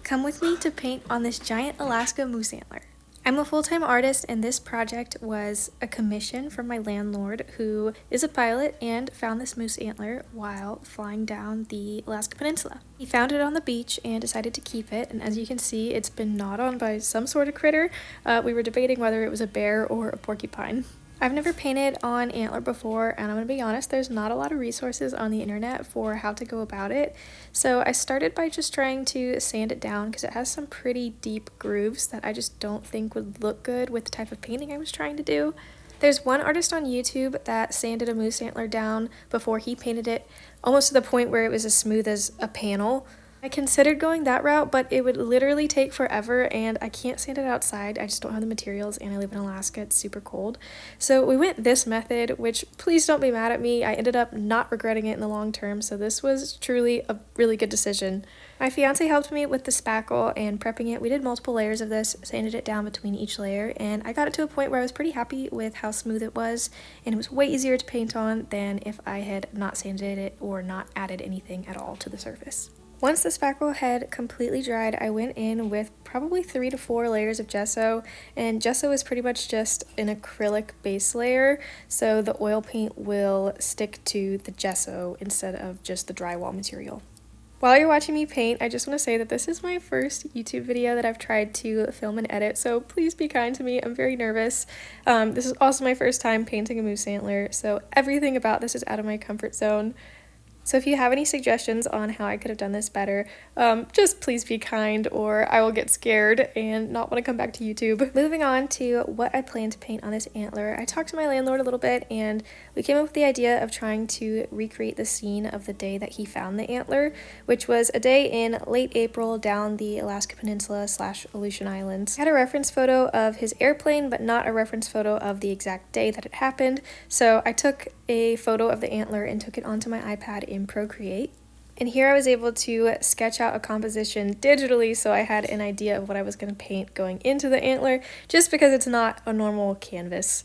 Come with me to paint on this giant Alaska moose antler. I'm a full-time artist, and this project was a commission from my landlord, who is a pilot and found this moose antler while flying down the Alaska peninsula. He found it on the beach and decided to keep it, and as you can see, it's been gnawed on by some sort of critter. We were debating whether it was a bear or a porcupine. I've never painted on antler before, and I'm going to be honest, there's not a lot of resources on the internet for how to go about it. So I started by just trying to sand it down because it has some pretty deep grooves that I just don't think would look good with the type of painting I was trying to do. There's one artist on YouTube that sanded a moose antler down before he painted it almost to the point where it was as smooth as a panel. I considered going that route, but it would literally take forever, and I can't sand it outside. I just don't have the materials, and I live in Alaska. It's super cold. So we went this method, which, please don't be mad at me, I ended up not regretting it in the long term, so this was truly a really good decision. My fiance helped me with the spackle and prepping it. We did multiple layers of this, sanded it down between each layer, and I got it to a point where I was pretty happy with how smooth it was, and it was way easier to paint on than if I had not sanded it or not added anything at all to the surface. Once the spackle had completely dried, I went in with probably 3 to 4 layers of gesso, and gesso is pretty much just an acrylic base layer, so the oil paint will stick to the gesso instead of just the drywall material. While you're watching me paint, I just want to say that this is my first YouTube video that I've tried to film and edit, so please be kind to me. I'm very nervous. This is also my first time painting a moose antler, so everything about this is out of my comfort zone. So if you have any suggestions on how I could have done this better, just please be kind, or I will get scared and not want to come back to YouTube. Moving on to what I plan to paint on this antler, I talked to my landlord a little bit, and we came up with the idea of trying to recreate the scene of the day that he found the antler, which was a day in late April down the Alaska Peninsula / Aleutian Islands. I had a reference photo of his airplane, but not a reference photo of the exact day that it happened, so I took a photo of the antler and took it onto my iPad in Procreate. And here I was able to sketch out a composition digitally, so I had an idea of what I was going to paint going into the antler, just because it's not a normal canvas.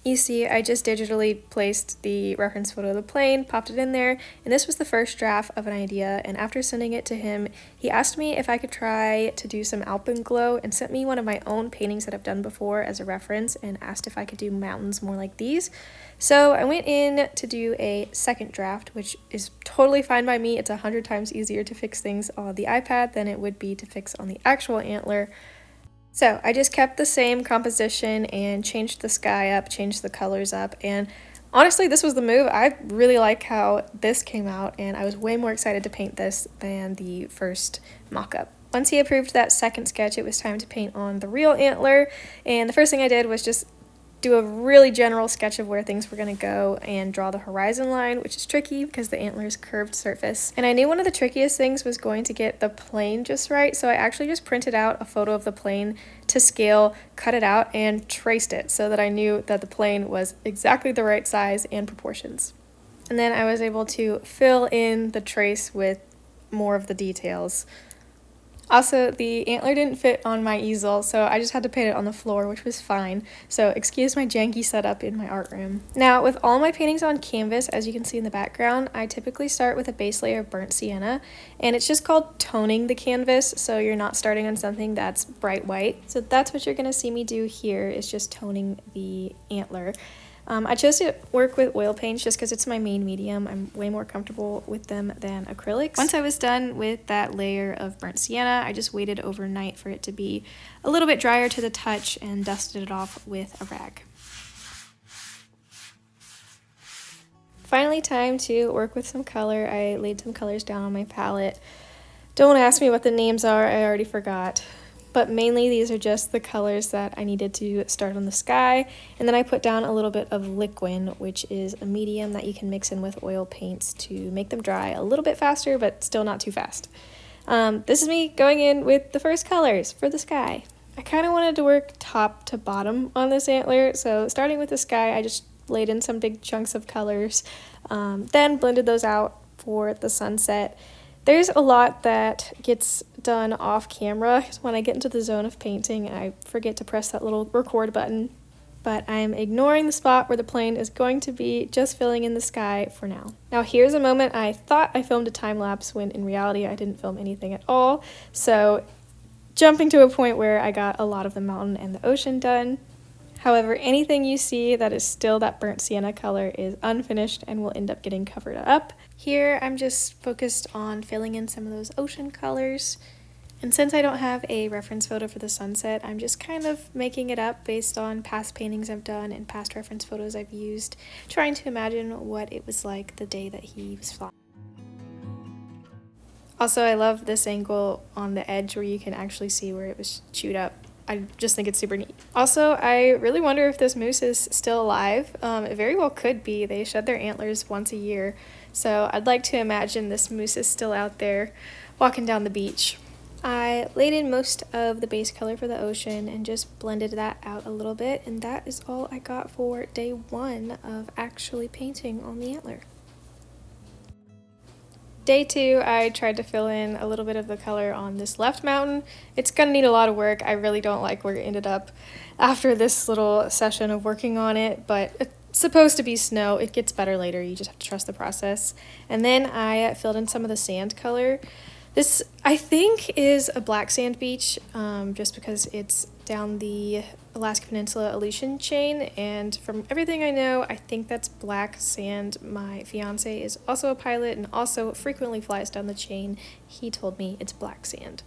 You see, I just digitally placed the reference photo of the plane, popped it in there, and this was the first draft of an idea, and after sending it to him, he asked me if I could try to do some alpenglow and sent me one of my own paintings that I've done before as a reference and asked if I could do mountains more like these. So I went in to do a second draft, which is totally fine by me. It's 100 times easier to fix things on the iPad than it would be to fix on the actual antler. So I just kept the same composition and changed the sky up, changed the colors up, and honestly this was the move. I really like how this came out, and I was way more excited to paint this than the first mock-up. Once he approved that second sketch, it was time to paint on the real antler, and the first thing I did was just do a really general sketch of where things were going to go and draw the horizon line, which is tricky because the antler's curved surface. And I knew one of the trickiest things was going to get the plane just right, so I actually just printed out a photo of the plane to scale, cut it out, and traced it so that I knew that the plane was exactly the right size and proportions. And then I was able to fill in the trace with more of the details. Also, the antler didn't fit on my easel, so I just had to paint it on the floor, which was fine. So excuse my janky setup in my art room. Now, with all my paintings on canvas, as you can see in the background, I typically start with a base layer of burnt sienna, and it's just called toning the canvas, so you're not starting on something that's bright white. So that's what you're going to see me do here, is just toning the antler. I chose to work with oil paints just because it's my main medium. I'm way more comfortable with them than acrylics. Once I was done with that layer of burnt sienna, I just waited overnight for it to be a little bit drier to the touch and dusted it off with a rag. Finally, time to work with some color. I laid some colors down on my palette. Don't ask me what the names are, I already forgot. But mainly these are just the colors that I needed to start on the sky, and then I put down a little bit of liquid, which is a medium that you can mix in with oil paints to make them dry a little bit faster, but still not too fast. This is me going in with the first colors for the sky. I kind of wanted to work top to bottom on this antler, so starting with the sky, I just laid in some big chunks of colors, then blended those out for the sunset. There's a lot that gets done off camera. When I get into the zone of painting, I forget to press that little record button. but I'm ignoring the spot where the plane is going to be, just filling in the sky for now. Now here's a moment I thought I filmed a time lapse when in reality I didn't film anything at all. So jumping to a point where I got a lot of the mountain and the ocean done. However, anything you see that is still that burnt sienna color is unfinished and will end up getting covered up. Here I'm just focused on filling in some of those ocean colors. And since I don't have a reference photo for the sunset, I'm just kind of making it up based on past paintings I've done and past reference photos I've used, trying to imagine what it was like the day that he was flying. Also, I love this angle on the edge where you can actually see where it was chewed up. I just think it's super neat. Also, I really wonder if this moose is still alive. It very well could be. They shed their antlers once a year. So I'd like to imagine this moose is still out there walking down the beach. I laid in most of the base color for the ocean and just blended that out a little bit, and that is all I got for day 1 of actually painting on the antler. Day 2, I tried to fill in a little bit of the color on this left mountain. It's gonna need a lot of work. I really don't like where it ended up after this little session of working on it, but it's supposed to be snow. It gets better later. You just have to trust the process. And then I filled in some of the sand color. This, I think, is a black sand beach, just because it's down the Alaskan peninsula Aleutian chain, and from everything I know, I think that's black sand. My fiance is also a pilot and also frequently flies down the chain. He told me it's black sand.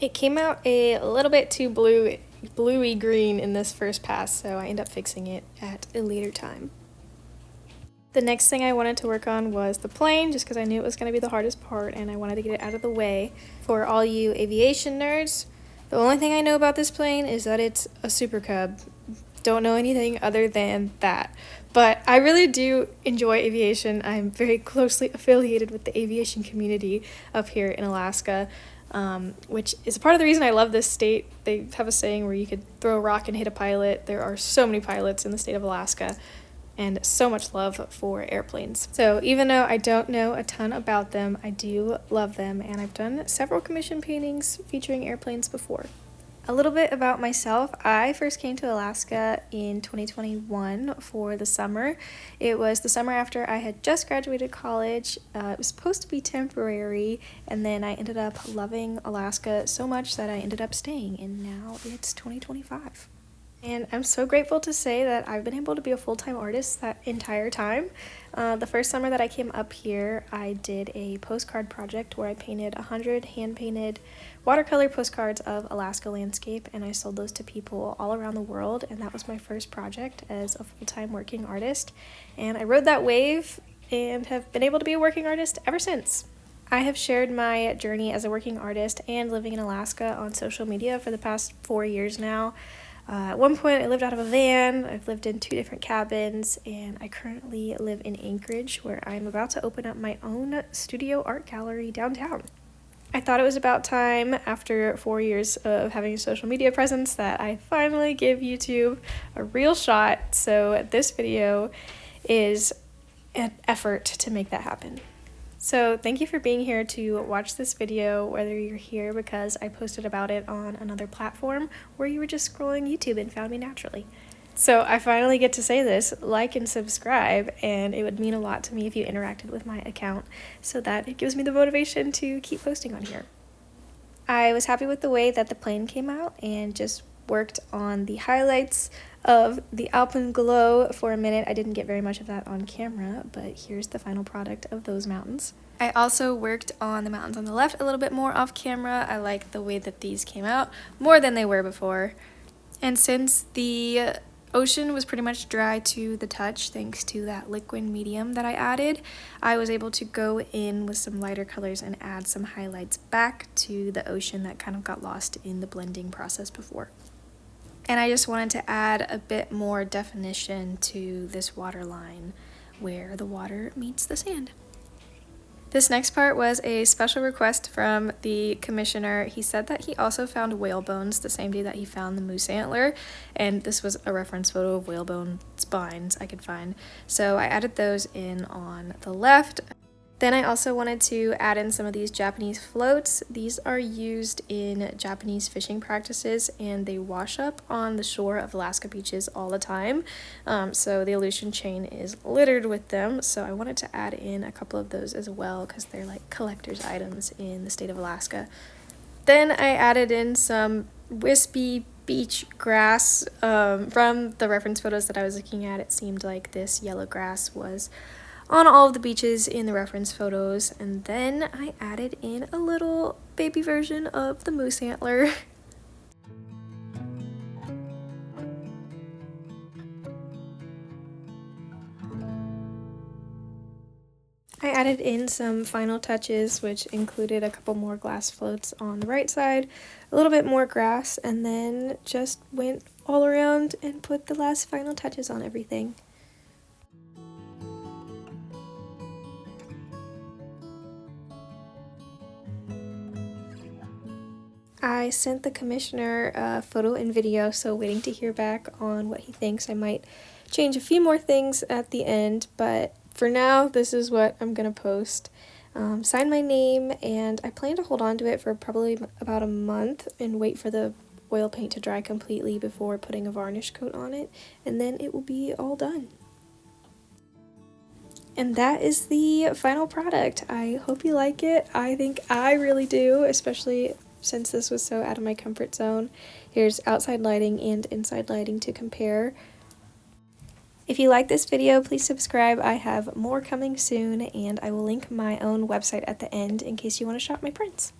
It came out a little bit too bluey green in this first pass, so I ended up fixing it at a later time. The next thing I wanted to work on was the plane, just because I knew it was going to be the hardest part and I wanted to get it out of the way. For all you aviation nerds, the only thing I know about this plane is that it's a Super Cub. Don't know anything other than that. But I really do enjoy aviation. I'm very closely affiliated with the aviation community up here in Alaska, which is a part of the reason I love this state. They have a saying where you could throw a rock and hit a pilot. There are so many pilots in the state of Alaska, and so much love for airplanes. So even though I don't know a ton about them, I do love them, and I've done several commission paintings featuring airplanes before. A little bit about myself. I first came to Alaska in 2021 for the summer. It was the summer after I had just graduated college. It was supposed to be temporary, and then I ended up loving Alaska so much that I ended up staying, and now it's 2025. And I'm so grateful to say that I've been able to be a full-time artist that entire time. The first summer that I came up here, I did a postcard project where I painted 100 hand-painted watercolor postcards of Alaska landscape, and I sold those to people all around the world, and that was my first project as a full-time working artist. And I rode that wave and have been able to be a working artist ever since. I have shared my journey as a working artist and living in Alaska on social media for the past 4 years now. At one point, I lived out of a van. I've lived in 2 different cabins, and I currently live in Anchorage, where I'm about to open up my own studio art gallery downtown. I thought it was about time, after 4 years of having a social media presence, that I finally give YouTube a real shot, so this video is an effort to make that happen. So thank you for being here to watch this video, whether you're here because I posted about it on another platform or you were just scrolling YouTube and found me naturally. So I finally get to say this: like and subscribe, and it would mean a lot to me if you interacted with my account so that it gives me the motivation to keep posting on here. I was happy with the way that the plane came out and just worked on the highlights of the alpenglow for a minute. I didn't get very much of that on camera, but here's the final product of those mountains. I also worked on the mountains on the left a little bit more off camera. I like the way that these came out more than they were before. And since the ocean was pretty much dry to the touch thanks to that liquid medium that I added, I was able to go in with some lighter colors and add some highlights back to the ocean that kind of got lost in the blending process before. And I just wanted to add a bit more definition to this water line where the water meets the sand. This next part was a special request from the commissioner. He said that he also found whale bones the same day that he found the moose antler, and this was a reference photo of whale bone spines I could find. So I added those in on the left. Then I also wanted to add in some of these Japanese floats. These are used in Japanese fishing practices and they wash up on the shore of Alaska beaches all the time. So the Aleutian chain is littered with them. So I wanted to add in a couple of those as well because they're like collector's items in the state of Alaska. Then I added in some wispy beach grass. From the reference photos that I was looking at, it seemed like this yellow grass was on all of the beaches in the reference photos. And then I added in a little baby version of the moose antler. I added in some final touches, which included a couple more glass floats on the right side, a little bit more grass, and then just went all around and put the last final touches on everything. I sent the commissioner a photo and video, so waiting to hear back on what he thinks. I might change a few more things at the end, but for now, this is what I'm gonna post. Sign my name, and I plan to hold on to it for probably about a month and wait for the oil paint to dry completely before putting a varnish coat on it, and then it will be all done. And that is the final product. I hope you like it. I think I really do, especially since this was so out of my comfort zone. Here's outside lighting and inside lighting to compare. If you like this video, please subscribe. I have more coming soon, and I will link my own website at the end in case you want to shop my prints.